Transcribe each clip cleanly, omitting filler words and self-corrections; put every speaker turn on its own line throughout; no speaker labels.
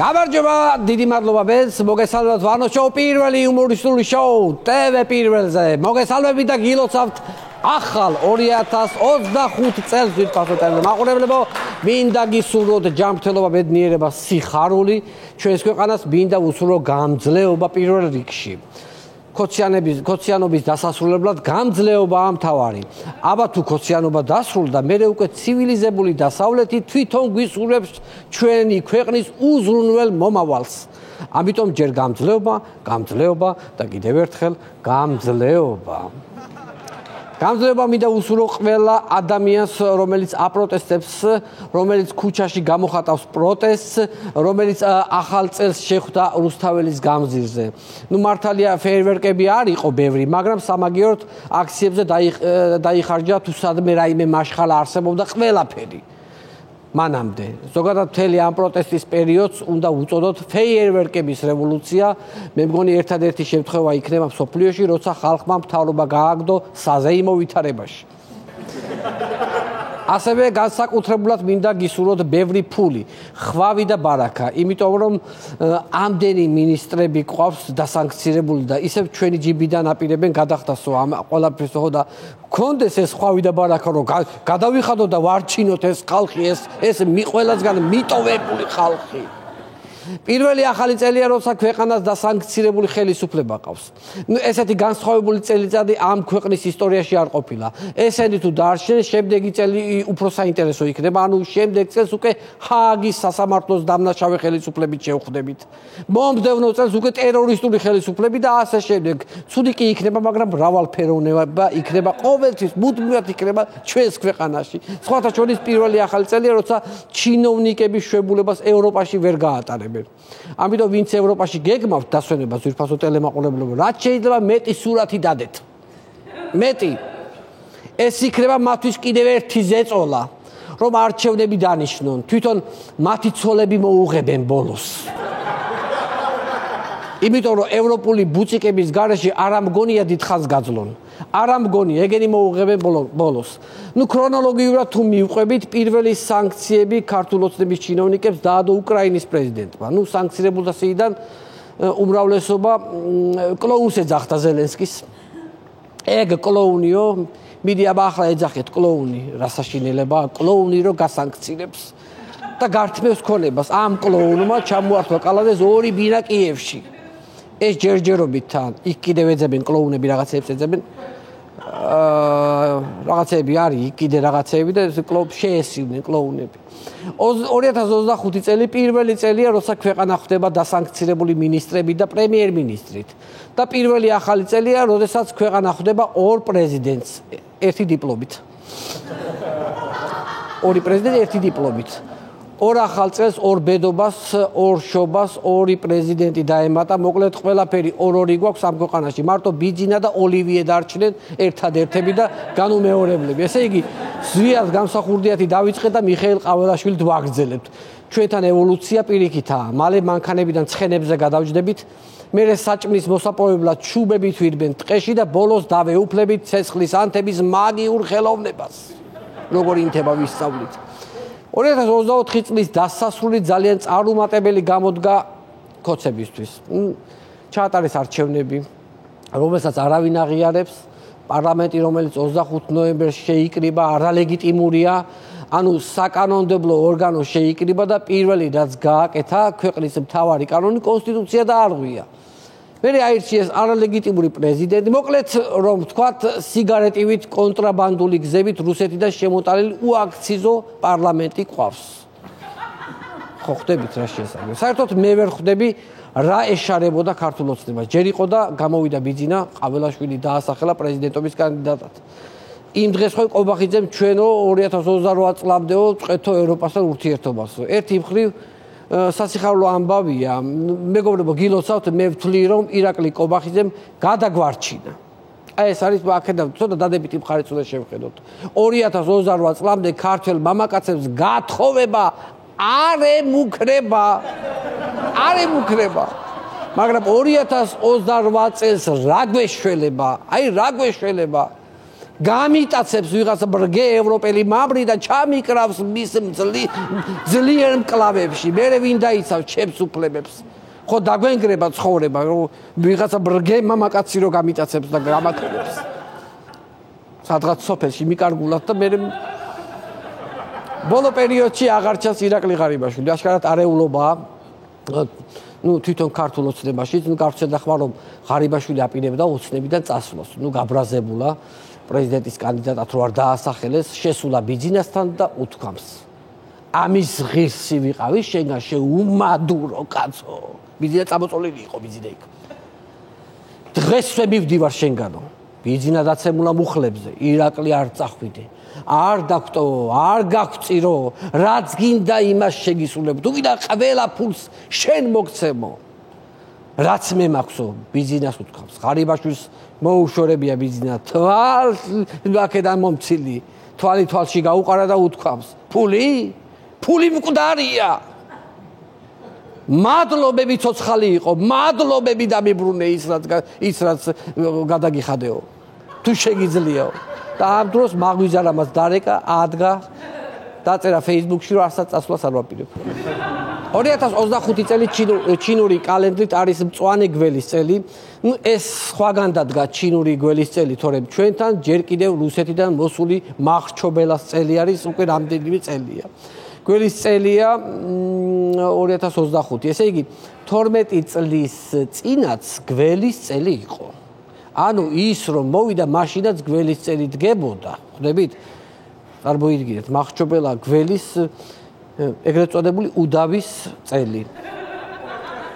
გამარჯობა, დიდი მადლობა ბენს, მოგესალმებით ვანო შოუ პირველი იუმორისტული შოუ TV პირველზე. მოგესალმებით და გილოცავთ ახალ 2025 წელს ვირთვასო ტელემაყურებლებო. მინდა გისურვოთ ჯანმრთელობა, ბედნიერება, სიხარული, ჩვენს ქვეყანას მინდა უსურვო გამძლეობა პირველ რიგში. ქოციანობის დასასრულებლად გამძლეობაა მთავარი. აბა თუ ქოციანობა დასრულდა, მერე უკვე ცივილიზებული დასავლეთი თვითონ გვისურვებს ჩვენი ქვეყნის უზრუნველ მომავალს. ამიტომ ჯერ გამძლეობა და კიდევ ერთხელ გამძლეობა. გამძლეობა მინდა უსურვო ყველა ადამიანს, რომელიც აპროტესტებს, რომელიც ქუჩაში გამოხატავს პროტესტს, რომელიც ახალ წელს შეხვდა რუსთაველის გამზირზე. მართალია ფეიერვერკები არ იყო ბევრი, მაგრამ სამაგიეროდ აქციებზე დაიხარჯა თუ სადმე რაიმე მაშხალა არსებობდა ყველაფერი. მანამდე ზოგადად მთელი ამ პროტესტის პერიოდს უნდა უწოდოთ ფეიერვერკების რევოლუცია. მე მგონი ერთადერთი შემთხვევა იქნება მსოფლიოში, როცა ხალხმა მთავრობა გააგდო საზეიმო ვითარებაში. ასევე განსაკუთრებულად მინდა გისურვოთ ბევრი ფული, ხვავი და ბარაკა, იმიტომ რომ ამდენი მინისტრები ყავს დასანქცირებული და ისევ ჩვენი ჯიბიდან აპირებენ გადახდასო ამ ყველაფერს და გქონდეს ეს ხვავი და ბარაკა, რომ გადავიხადოთ და ვარჩინოთ ეს ხალხი, ეს ყველასგან მიტოვებული ხალხი. პირველი ახალი წელია, როცა ქვეყანას დასანქცირებული ხელისუფლება ყავს. ესეთი განსხვავებული წელიწადი ამ ქვეყნის ისტორიაში არ ყოფილა. ესენი თუ დაარჩნენ, შემდეგი წელი უფრო საინტერესო იქნება. ანუ შემდეგ წელს უკვე ჰააგის სასამართლოს დამნაშავე ხელისუფლებით შევხვდებით. მომდევნო წელს უკვე ტერორისტული ხელისუფლები და ასე შემდეგ. ცუდი კი იქნება, მაგრამ მრავალფეროვნება იქნება ყოველთვის, მუდმივად იქნება ჩვენს ქვეყანაში. სხვათა შორის პირველი ახალი წელია, როცა ჩინოვნიკების შვებულებას ევროპაში ვერ გაატარებენ. ამიტომ ვინც ევროპაში გეგმავთ დასვენებას ვირთვასო ტელემაყურებლებო, რაც შეიძლება მეტი სურათი დადეთ. მეტი. ეს იქნება მათთვის კიდევ ერთი ზეწოლა, რომ არჩევნები დანიშნონ. თვითონ მათი ცოლები მოუღებენ ბოლოს. იმიტომ რომ ევროპული ბუწიკების გარეშე არ ამგონია დიდხანს გაძლონ. არ ამგონია, ეგენი მოუღებენ ბოლოს. ქრონოლოგიურად თუ მივყვებით, პირველი სანქციები ქართულ ოცნების ჩინოვნიკებს დაადო უკრაინის პრეზიდენტმა. სანქცირებულთა სიიდან უმრავლესობა კლოუნს ეძახდა ზელენსკის. ეგ კლოუნიო, მიდი აბა ახლა ეძახეთ კლოუნი, რა საშინელება, კლოუნი რო გასანქცირებს და გართმევს ქონებას. ამ კლოუნმა ჩამოართვა კალადეს 2 ბინა კიევში. ეს ჯერჯერობით თან იქ კიდევ ეძებენ კლოუნები, რაღაცებს ეძებენ. რაღაცები არის, იქ კიდე რაღაცები და შეესივნენ კლოუნები. 2025 წელი პირველი წელია, როცა ქვეყანა ხდება დასანქცირებული მინისტრებით და პრემიერ-მინისტრით. და პირველი ახალი წელია, როდესაც ქვეყანა ხდება 2 პრეზიდენტს, 1 დიპლომით. 2 პრეზიდენტი, 1 დიპლომით. 2 ახალ წელს 2 ბედობას, 2 შობას, 2 პრეზიდენტი დაემატა. მოკლედ ყველაფერი 2-2 გვაქვს ამ ქვეყანაში. მარტო ბიძინა და ოლივიე დარჩნენ ერთადერთები და განუმეორებლები. ესე იგი, ზვიად გამსახურდიათი დავიწყეთ და მიხეილ ყაველაშვილით ვაგრძელებთ. ჩვენთან ევოლუცია პირიქითაა. მალე მანქანებიდან ცხენებზე გადავჯდებით. მერე საჭმლის მოსაპოვებლად ჩუბებით ვირბენ ტყეში და ბოლოს დავეუფლებით ცეცხლის ანთების მაგიურ ხელოვნებას. როგორ ინთება ვისწავლით. 2024 წლის დასასრული ძალიან წარუმატებელი გამოდგა ქოცებისთვის. ჩაატარეს არჩევნები, რომელსაც არავინ აღიარებს. პარლამენტი, რომელიც 25 ნოემბერს შეიკრიბა, არალეგიტიმურია, ანუ საკანონმდებლო ორგანო შეიკრიბა და პირველი რაც გააკეთა ქვეყნის მთავარი კანონი კონსტიტუცია დაარღვია. მერე აირჩიეს არალეგიტიმური პრეზიდენტი, მოკლედ რომ ვთქვათ, სიგარეტივით კონტრაბანდული გზებით რუსეთიდან შემოტანილი უაქციზო პარლამენტი ყავს. ხო ხვდებით რა შესაძლოა. საერთოდ მე ვერ ხვდები რა ეშარებოდა ქართულ ოცნებას. ჯერ იყო და გამოვიდა ბიძინა, ყაველაშვილი დაასახელა პრეზიდენტობის კანდიდატად. იმ დღეს ხო ყობახიძემ ჩვენო 2028 წლამდეო წვეთო ევროპასთან ურთიერთობასო. ერთი მხრივ სასიხარულო ამბავია, მეგობრებო, გილოცავთ, მე ვთვლი, რომ ირაკლი ყობახიძემ გადაგვარჩინა. ეს არის აქედან ცოტა დადებითი მხარიც უნდა შევხედოთ. 2028 წლამდე ქართველ მამაკაცებს გათხოვება არ ემუქრება. მაგრამ 2028 წელს რა გვეშველება? რა გვეშველება? გამიტაცებს ვიღაცა ბრგე ევროპელი მამრი და ჩამიკრავს მის ძლიერ მკლავებში. მერე ვინ დაიცავს ჩემს უფლებებს? ხო დაგვენგრება ცხოვრება, რომ ვიღაცა ბრგე მამაკაცი რო გამიტაცებს და გამაკრებს. სადღაც სოფელში მიკარგულად და მერე ბოლო პერიოდში აღარ ჩანს ირაკლი ღარიბაშვილი. აშკარად არეულობაა. თვითონ ქართულ ოცნებაში, გავრცელდა ხმა რომ ღარიბაშვილი აპირებდა ოცნებიდან წასვლას. გაბრაზებულა პრეზიდენტის კანდიდატად რო არ დაასახელეს, შესულა ბიძინასთან და უთქვამს. ამის ღირსი ვიყავი შენგან შეუმადურო კაცო. ბიძინა წამოწოლილი იყო ბიძინა იქ. დღესვე მივდივარ შენგანო. ბიძინა დაცემულა მუხლებზე, ირაკლი არ წახვიდე. არ დაგტოვო, არ გაგწირო, რაც გინდა იმას შეგისულებ. თუ გინდა ყველა ფულს შენ მოგცემო. რაც მე მაქვსო, ბიძინას უთქვამს. ღარიბაშვილს მოუშორებია ბიძინა აქედან მომცილი. თვალი თვალში გაუყარა და უთქვამს. ფული მკვდარია. მადლობები ცოცხალი იყო, მადლობები დამიბრუნე ის რაც გადაგიხადეო. თუ შეგიძლიაო. და ამ დროს მაგვიზარა მას დარეკა, ადგა, დაწერა Facebook-ში, რომ არსაც წასვლას არ ვაპირებ. 2025 წელი ჩინური კალენდრით არის მწვანე გველის წელი. ეს სხვაგან დადგა ჩინური გველის წელი, თორემ ჩვენთან ჯერ კიდევ რუსეთიდან მოსული მახრჩობელას წელი არის, უკვე რამდენიმე წელია. გველის წელია 2025. ესე იგი 12 წლის წინაც გველის წელი იყო. ანუ ის რომ მოვიდა მაშინაც გველის წელი დგებოდა, ხვდებით? წარმოიდგინეთ, მახრჩობელა გველის ეგრეთ წოდებული უდავის წელი.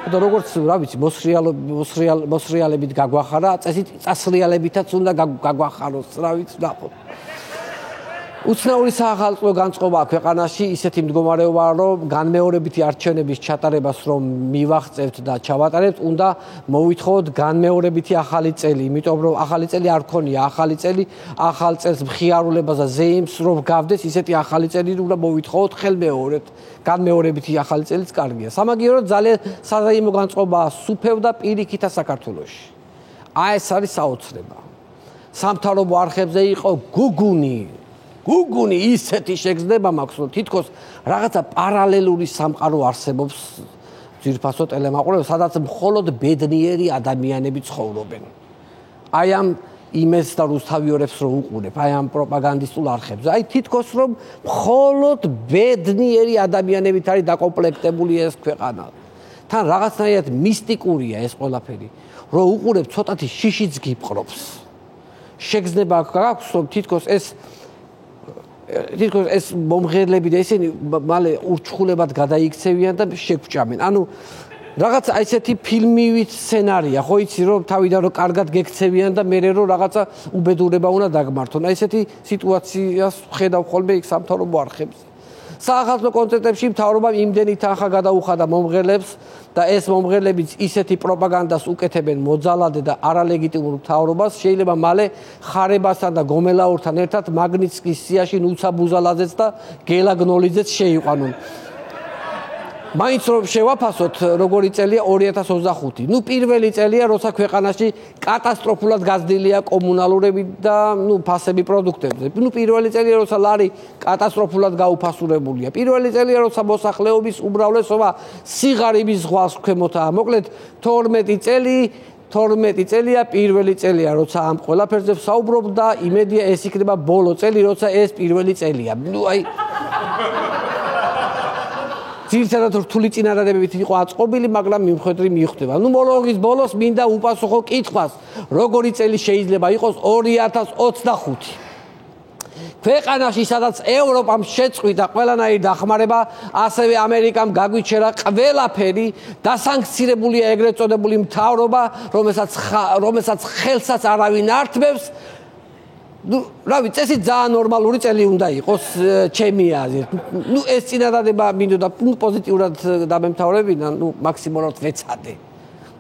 და როგორც რა ვიცი, მოსრიალებით გაგვახარა, წასრიალებითაც უნდა გაგვახაროს, რა ვიცი, ნახოთ. უცნაური საახალწლო განწყობა ქვეყანაში ისეთი მდგომარეობაა, რომ განმეორებითი არჩევნების ჩატარებას რომ მივაღწევთ და ჩავატარებთ, უნდა მოვითხოვოთ განმეორებითი ახალი წელი, იმიტომ რომ ახალი წელი არ ქონია, ახალი წელი ახალ წელს მხიარულებას და ზეიმს რომ გავდეს, ისეთი ახალი წელი უნდა მოვითხოვოთ ხელმეორედ. განმეორებითი ახალი წელიც კარგია. სამაგიეროდ ძალიან საზეიმო განწყობაა სუფევ და პირიქითა საქართველოში. ეს არის საოცრება. სამთავრობო არხებზე იყო გუგუნი ისეთი შეგრძნება მაქვს, რომ თითქოს რაღაცა პარალელური სამყარო არსებობს ძირფასო ტელემაყურებელს, სადაც მხოლოდ ბედნიერი ადამიანები ცხოვრობენ. აი ამ იმეს და რუსთავიორებს რო უყურებ, აი ამ პროპაგანდისტულ არხებზე. აი თითქოს რომ მხოლოდ ბედნიერი ადამიანებით არის დაკომპლექტებული ეს ქვეყანა. თან რაღაცნაირად მისტიკურია ეს ყველაფერი. რო უყურებ, ცოტათი შიშიც გიპყრობს. შეგრძნება გაქვს, რომ თითქოს ეს მომღერლები და ისინი მალე ურჩხულებად გადაიქცევიან და შეგვჭამენ. ანუ რაღაცა ესეთი ფილმივით სცენარია, ხო იცი რომ თავიდან რომ კარგად გექცევიან და მერე რომ რაღაცა უბედურება უნდა დაგმართონ. აი ესეთი სიტუაციას ხედავ ხოლმე იქ სამთავრობო არხებზე. საახალწლო კონცერტებში მთავრობამ იმდენი თანხა გადაუხადა მომღერლებს და ეს მომღერლებიც ისეთი პროპაგანდას უკეთებენ მოძალადე და არალეგიტიმურ მთავრობას, შეიძლება მალე ხარებასთან და გომელაურთან ერთად მაგნიცკის სიაში ნუცა ბუზალაძეც და გელა გნოლიძეც შეიყვანონ. მაინც რომ შევაფასოთ, როგორი წელია 2025. პირველი წელია, როცა ქვეყანაში კატასტროფულად გაზრდილია კომუნალურები და ფასები პროდუქტებზე. პირველი წელია, როცა ლარი კატასტროფულად გაუფასურებულია. პირველი წელია, როცა მოსახლეობის უმრავლესობა სიღარიბის ზღვას ქვემოთაა. მოკლედ 12 წელია პირველი წელია, როცა ამ ყველაფერზე ვსაუბრობ და იმედია ეს იქნება ბოლო წელი, როცა ეს პირველი წელია. ძირითადად რთული წინადადებებით იყო აწყობილი, მაგრამ მიმხედვი მიხვდება. მოლოგის ბოლოს მინდა უპასუხო კითხვას, როგორი წელი შეიძლება იყოს 2025. ქვეყანაში, სადაც ევროპამ შეწყვიტა ყველანაირი დახმარება, ასევე ამერიკამ გაგვიჩერა ყველაფერი, დასანქცირებულია ეგრეთ წოდებული მთავრობა, რომელსაც ხელსაც არავინ ართმევს. რავი, წესი ძალიან ნორმალური წელი უნდა იყოს ჩემი აზრით. ეს წინადადება მინდოდა პოზიტიურად დამემთავრებინა, მაქსიმალურად ვეცადე.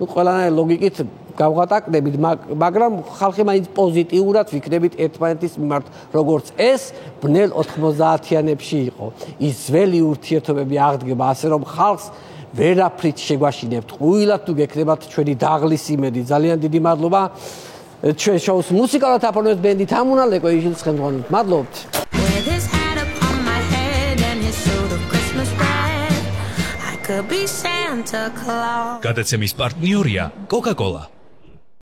ყველანაირი ლოგიკით გავღატაკდებით, მაგრამ ხალხი მაინც პოზიტიურად ვიქნებით ერთმანეთის მიმართ, როგორც ეს ბნელ 90-იანებში იყო. ის ძველი ურთიერთობები აღდგება, ასე რომ ხალხს ვერაფრით შეგვაშინებთ. ყვილად თუ გეკნებათ ჩვენი დაღლის იმედი. ძალიან დიდი მადლობა. ჩვენ შოუს მუსიკალურად აფორმებს ბენდი თამუნალეკო იჟილს ხელმძღვანელობთ. მადლობთ.
გადაცემის პარტნიორია Coca-Cola.